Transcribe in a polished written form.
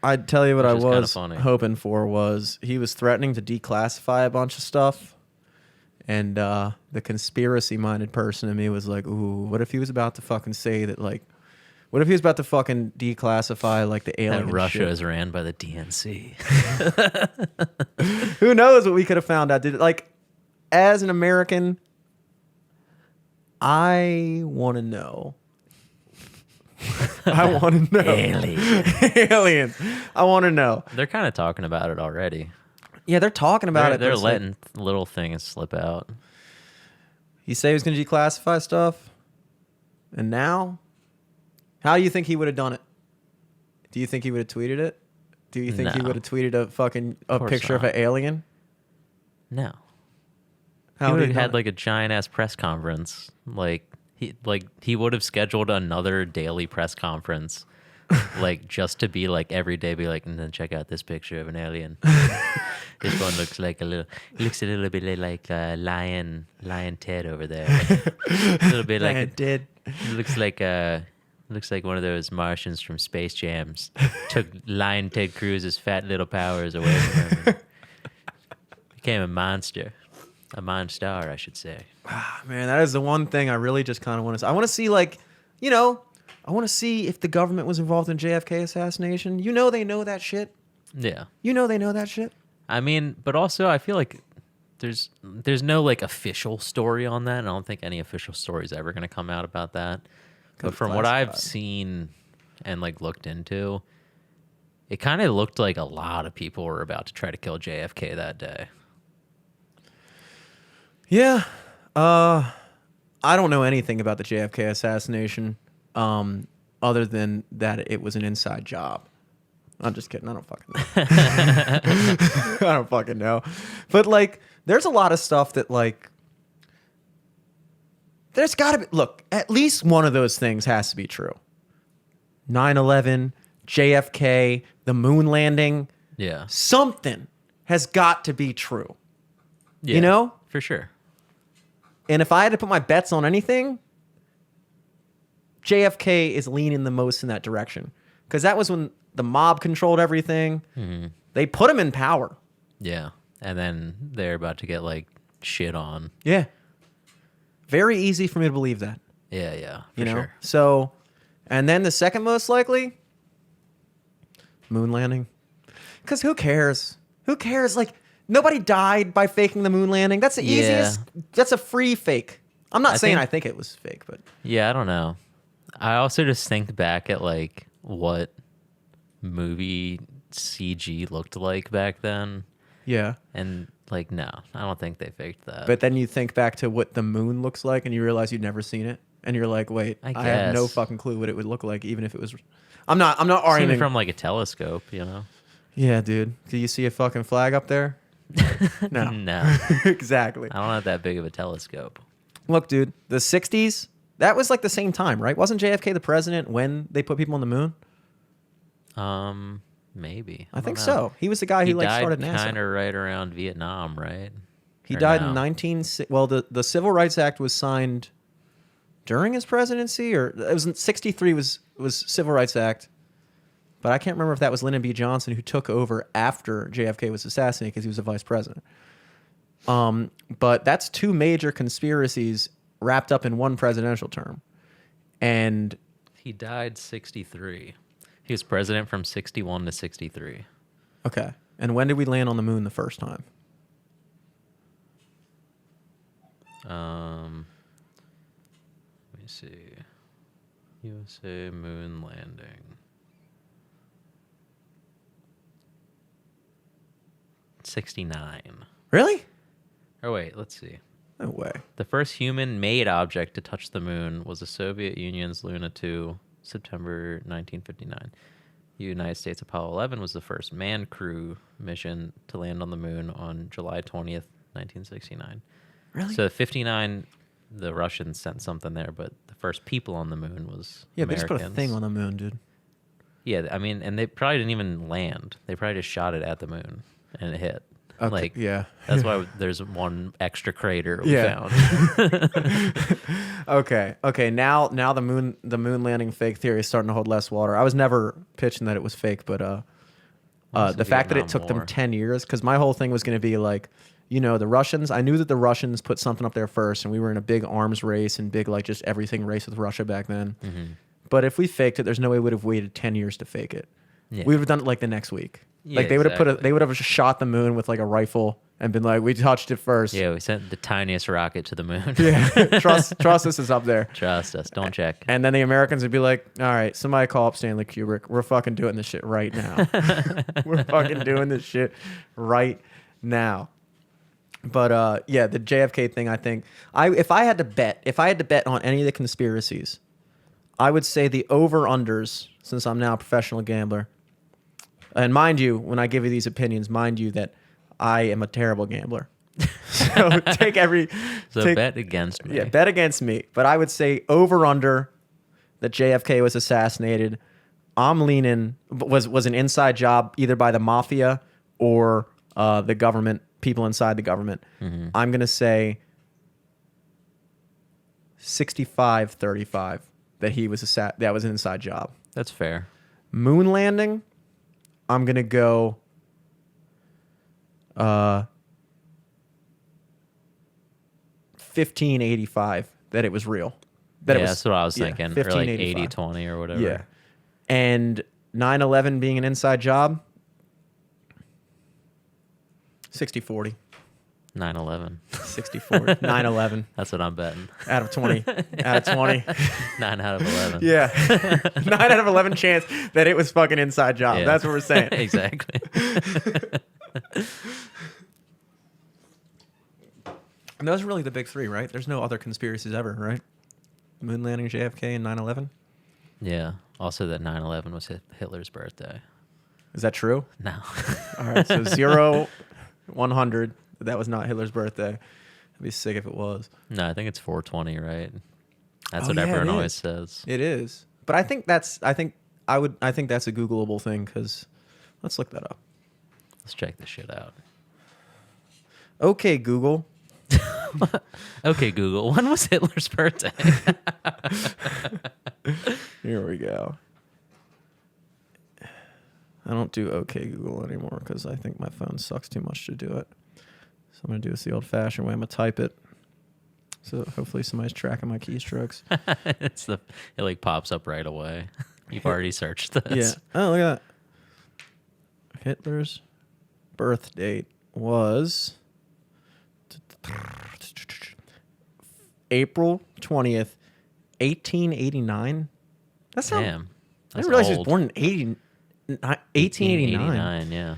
I'd tell you what I Which is kinda was funny. hoping for was he was threatening to declassify a bunch of stuff. And the conspiracy-minded person in me was like, ooh, what if he was about to fucking say that, like, what if he was about to fucking declassify, like, the alien That Russia shit? is ran by the DNC. Who knows what we could have found out? Like, as an American, I want to know. I want to know. Aliens. I want to know. They're kind of talking about it already. Yeah, they're talking about it. They're but it's like, letting little things slip out. he said he was going to declassify stuff, and now, how do you think he would have done it? Do you think he would have tweeted it? Do you think he No. would have tweeted a course picture of not. an alien? No. How He would would he have done had it? like a giant ass press conference. He would have scheduled another daily press conference, like just to be like every day, be like, and then check out this picture of an alien. This one looks like a little bit like lion Ted over there. A little bit like it did. looks like one of those Martians from Space Jams. Took Lion Ted Cruz's fat little powers away from him. Became a monster. A monster, I should say. Man, that is the one thing I really just kind of want to see. I want to see, like, I want to see if the government was involved in JFK assassination. They know that shit. Yeah. They know that shit. I mean, but also I feel like there's no like official story on that. I don't think any official story is ever going to come out about that. But from what I've seen and like looked into, it kind of looked like a lot of people were about to try to kill JFK that day. Yeah. I don't know anything about the JFK assassination, other than that it was an inside job. I'm just kidding. I don't fucking know. I don't fucking know. But, like, there's a lot of stuff that, like, there's got to be... Look, at least one of those things has to be true. 9/11, JFK, the moon landing. Yeah. Something has got to be true. Yeah. You know? For sure. And if I had to put my bets on anything, JFK is leaning the most in that direction. Because that was when the mob controlled everything. Mm-hmm. They put him in power. Yeah. And then they're about to get like shit on. Yeah. Very easy for me to believe that. Yeah, yeah. For You know? sure. So, and then the second most likely, moon landing. Because who cares? Who cares? Like, nobody died by faking the moon landing. That's the Yeah. easiest. That's a free fake. I'm not saying think- I think it was fake, but Yeah, I don't know. I also just think back at like what movie CG looked like back then. yeah. And like, no, I don't think they faked that. But then you think back to what the moon looks like and you realize you've never seen it. And you're like, wait, I I have no guess. fucking clue what it would look like, even if it was... I'm not Seen arguing. it from like a telescope, you know? Yeah, dude. Do you see a fucking flag up there? No. No. Exactly. I don't have that big of a telescope. Look, dude, the 60s, that was like the same time, right? Wasn't JFK the president when they put people on the moon? Maybe. I think don't know. so. He was the guy who like started NASA. Kind of right around Vietnam, right? He Or died no? in 19... Well, the Civil Rights Act was signed during his presidency, or it was in 63 was Civil Rights Act. But I can't remember if that was Lyndon B. Johnson who took over after JFK was assassinated because he was the vice president. But that's two major conspiracies wrapped up in one presidential term. And He died 63. He was president from 61 to 63. okay. And when did we land on the moon the first time? Let me see. USA moon landing. 69. Really? Oh wait, let's see. No way. The first human-made object to touch the moon was the Soviet Union's Luna 2, September 1959. The United States Apollo 11 was the first manned crew mission to land on the moon on July 20th, 1969. Really? So 59, the Russians sent something there, but the first people on the moon was Yeah, they Americans. just put a thing on the moon, dude. Yeah, I mean, and they probably didn't even land. They probably just shot it at the moon, and it hit. Okay, Like, yeah. That's why there's one extra crater we Yeah. found. Okay. Now the moon landing fake theory is starting to hold less water. I was never pitching that it was fake, but The fact that it took them more. 10 years, because my whole thing was going to be like, the Russians, I knew that the Russians put something up there first, and we were in a big arms race and big, like, just everything race with Russia back then. Mm-hmm. But if we faked it, there's no way we would have waited 10 years to fake it. Yeah. We would have done it like the next week. Yeah, Like they would have exactly. they would have shot the moon with like a rifle and been like, we touched it first. Yeah, we sent the tiniest rocket to the moon. Yeah. Trust us is up there. Trust us. Don't check. And then the Americans would be like, all right, somebody call up Stanley Kubrick. We're fucking doing this shit right now. We're fucking doing this shit right now. But yeah, the JFK thing, I think if I had to bet on any of the conspiracies, I would say the over-unders, since I'm now a professional gambler. And mind you, when I give you these opinions, mind you that I am a terrible gambler. So Bet against me. Yeah, bet against me. But I would say over-under that JFK was assassinated. I'm leaning was an inside job either by the mafia or the government, people inside the government. Mm-hmm. I'm going to say 65-35 that that was an inside job. That's fair. Moon landing, I'm going to go 1585 that it was real. That's what I was thinking. Or like 1585. 80-20 or whatever. Yeah. And 9/11 being an inside job, 60-40. 9/11. 60-40. 9/11 That's what I'm betting. out of 20. Out of 20. 9 out of 11. Yeah. 9 out of 11 chance that it was fucking inside job. Yeah. That's what we're saying. Exactly. And those are really the big three, right? There's no other conspiracies ever, right? Moon landing, JFK, and 9/11. Yeah. Also, that 9/11 was Hitler's birthday. Is that true? No. All right. So 0, 100. That was not Hitler's birthday. I'd be sick if it was. No, I think it's 420, right? That's Oh, what yeah, everyone it always is. says. It is. But I think that's a Googleable thing because let's look that up. Let's check this shit out. Okay, Google. Okay, Google. When was Hitler's birthday? Here we go. I don't do OK Google anymore because I think my phone sucks too much to do it. So I'm going to do this the old-fashioned way. I'm going to type it. So hopefully somebody's tracking my keystrokes. It like pops up right away. You've already searched this. Yeah. Oh, look at that. Hitler's birth date was April 20th, 1889. That's not... Damn. I didn't realize he was born in 1889. 1889, yeah.